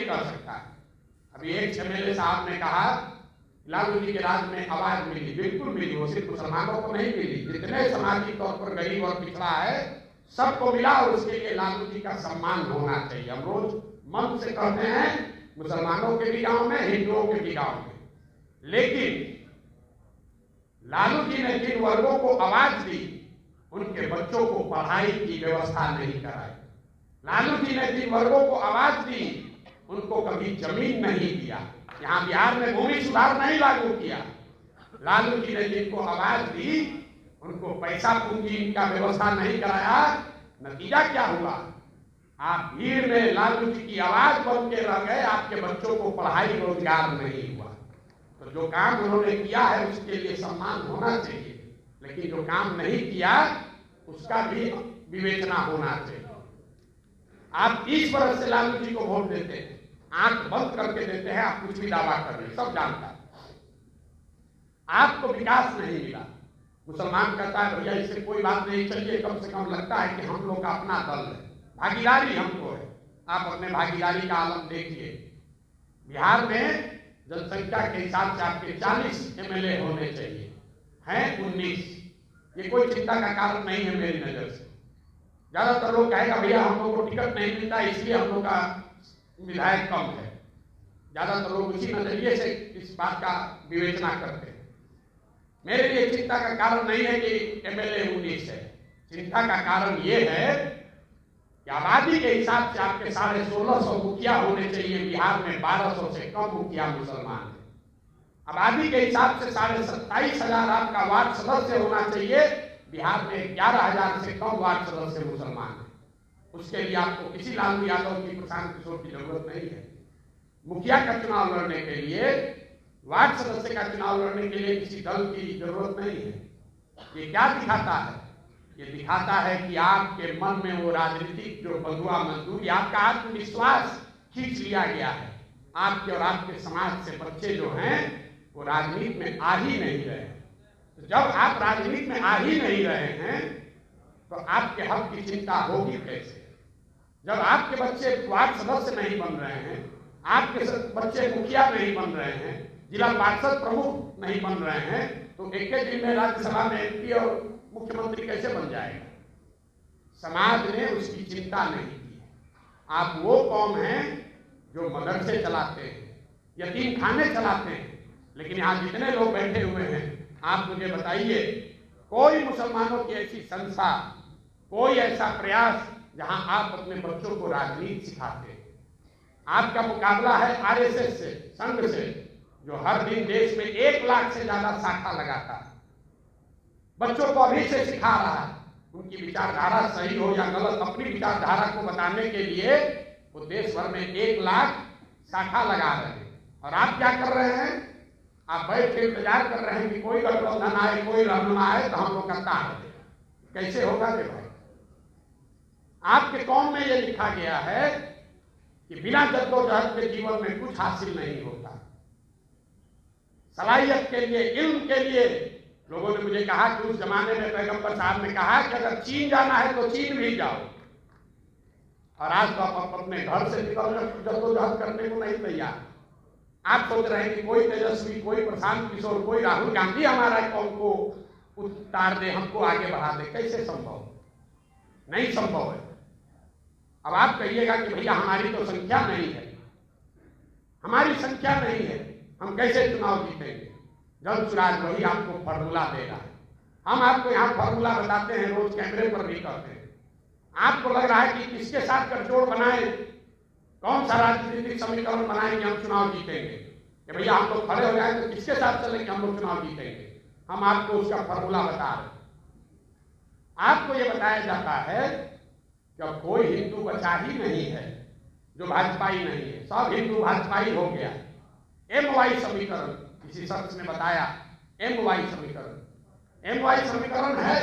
कर सकता। अभी एक एमएलए साहब ने कहा लालू जी के राज में आवाज मिली, बिल्कुल मिली, वो सिर्फ मुसलमानों को नहीं मिली, जितने सामाजिक तौर पर गरीब और पिछड़ा है सबको मिला, और उसके लिए लालू जी का सम्मान होना चाहिए। हम रोज मन से कहते हैं मुसलमानों के भी गांव में, हिंदुओं के भी गांव में, लेकिन लालू जी ने जिन वर्गों को आवाज दी उनके बच्चों को पढ़ाई की व्यवस्था नहीं कराई। लालू जी ने जिन वर्गों को आवाज दी उनको कभी जमीन नहीं दिया। यहाँ बिहार में भूमि सुधार नहीं लागू किया। लालू जी ने जिनको आवाज दी उनको पैसा पूंजी का व्यवस्था नहीं कराया। नतीजा क्या हुआ? आप भीड़ में लालू जी की आवाज बन के रह गए, आपके बच्चों को पढ़ाई रोजगार नहीं हुआ। तो जो काम उन्होंने किया है उसके लिए सम्मान होना चाहिए, लेकिन जो काम नहीं किया उसका भी विवेचना होना चाहिए। आप 30 वर्ष से लालू जी को वोट देते हैं, आंख बंद करके देते हैं, आप कुछ भी दावा कर रहे हैं, सब जानता है। आपको विकास नहीं मिला। मुसलमान कहता है भैया इससे कोई बात नहीं, चलिए कम से कम लगता है कि हम लोग का अपना दल है, भागीदारी हमको है। आप अपने भागीदारी का आलम देखिए। बिहार में जनसंख्या के हिसाब से आपके 40 एमएलए होने चाहिए, हैं 19। ये कोई चिंता का कारण नहीं है मेरी नजर से। ज्यादातर लोग कहेगा भैया हम लोग को टिकट नहीं मिलता इसलिए हम लोग का विधायक कम है। ज्यादातर लोग उसी नजरिए से इस बात का विवेचना करते हैं। मेरे लिए चिंता का कारण नहीं है कि एमएलए 19 है। चिंता का कारण ये है कि आबादी के हिसाब से आपके 1650 मुखिया होने चाहिए। बिहार में 1200 से कम मुखिया मुसलमान है। आबादी के हिसाब से 27,500 आपका वार्ड सदस्य होना चाहिए। बिहार में 11,000 से कम वार्ड सदस्य मुसलमान है। उसके लिए आपको किसी लालू यादव की, प्रशांत किशोर की जरूरत नहीं है। मुखिया का चुनाव लड़ने के लिए, वार्ड सदस्य का चुनाव लड़ने के लिए किसी दल की जरूरत नहीं है। ये क्या दिखाता है? ये दिखाता है कि आपके मन में वो राजनीतिक जो बंधुआ मजदूरी, आपका आत्मविश्वास खींच लिया गया है। आपके और आपके समाज से बच्चे जो हैं वो राजनीति में आ ही नहीं रहे हैं। तो जब आप राजनीति में आ ही नहीं रहे हैं तो आपके हक की चिंता होगी कैसे? जब आपके बच्चे वार्ड सदस्य नहीं बन रहे हैं, आपके बच्चे मुखिया नहीं बन रहे हैं, जिला पार्षद प्रमुख नहीं बन रहे हैं, तो एक दिन में राज्यसभा में एमपी और मुख्यमंत्री कैसे बन जाएगा? समाज ने उसकी चिंता नहीं की। आप वो कौम हैं जो मदरसे चलाते हैं, यतीम खाने चलाते हैं, लेकिन यहाँ जितने लोग बैठे हुए हैं आप मुझे बताइए कोई मुसलमानों की ऐसी संस्था, कोई ऐसा प्रयास जहां आप अपने बच्चों को राजनीति सिखाते हैं? आपका मुकाबला है आरएसएस से, संघ से, जो हर दिन देश में 1 लाख से ज्यादा शाखा लगाता है। बच्चों को अभी से सिखा रहा है। उनकी विचारधारा सही हो या गलत, अपनी विचारधारा को बताने के लिए वो देश भर में 1 लाख शाखा लगा रहे हैं। और आप क्या कर रहे हैं? आप बैठ के इंतजार कर रहे हैं कि कोई गठबंधन आए, कोई रहनुमा आए तो हम लोग का तार दे। कैसे होगा रे भाई? आपके कौम में ये लिखा गया है कि बिना जद्दोजहद के जीवन में कुछ हासिल नहीं होता। सलाहियत के लिए, इल्म के लिए, लोगों ने मुझे कहा कि उस जमाने में पैगंबर साहब ने कहा कि अगर चीन जाना है तो चीन भी जाओ। और आज तो आप अपने घर से निकलकर जद्दोजहद करने को नहीं तैयार। आप सोच रहे हैं कि कोई तेजस्वी, कोई प्रशांत किशोर, कोई राहुल गांधी हमारा कौम को उतार दे, हमको आगे बढ़ा दे। कैसे संभव? नहीं संभव है। अब आप कहिएगा कि भैया हमारी तो संख्या नहीं है, हमारी संख्या नहीं है, हम कैसे चुनाव जीतेंगे? जब सुराज वही आपको फॉर्मूला दे रहा है। हम आपको यहाँ फॉर्मूला बताते हैं, रोज कैमरे पर भी कहते हैं। आपको लग रहा है कि किसके साथ गठजोड़ बनाए, कौन सा राजनीतिक समीकरण बनाएंगे हम चुनाव जीतेंगे? कि भैया हम लोग खड़े हो जाए तो किसके साथ चलेंगे हम लोग चुनाव जीतेंगे? हम आपको उसका फॉर्मूला बता रहे हैं। आपको ये बताया जाता है कि अब कोई हिंदू बचा ही नहीं है जो भाजपाई नहीं है, सब हिंदू भाजपाई हो गया। MY समीकरण किसी शख्स ने बताया, MY समीकरण। MY समीकरण है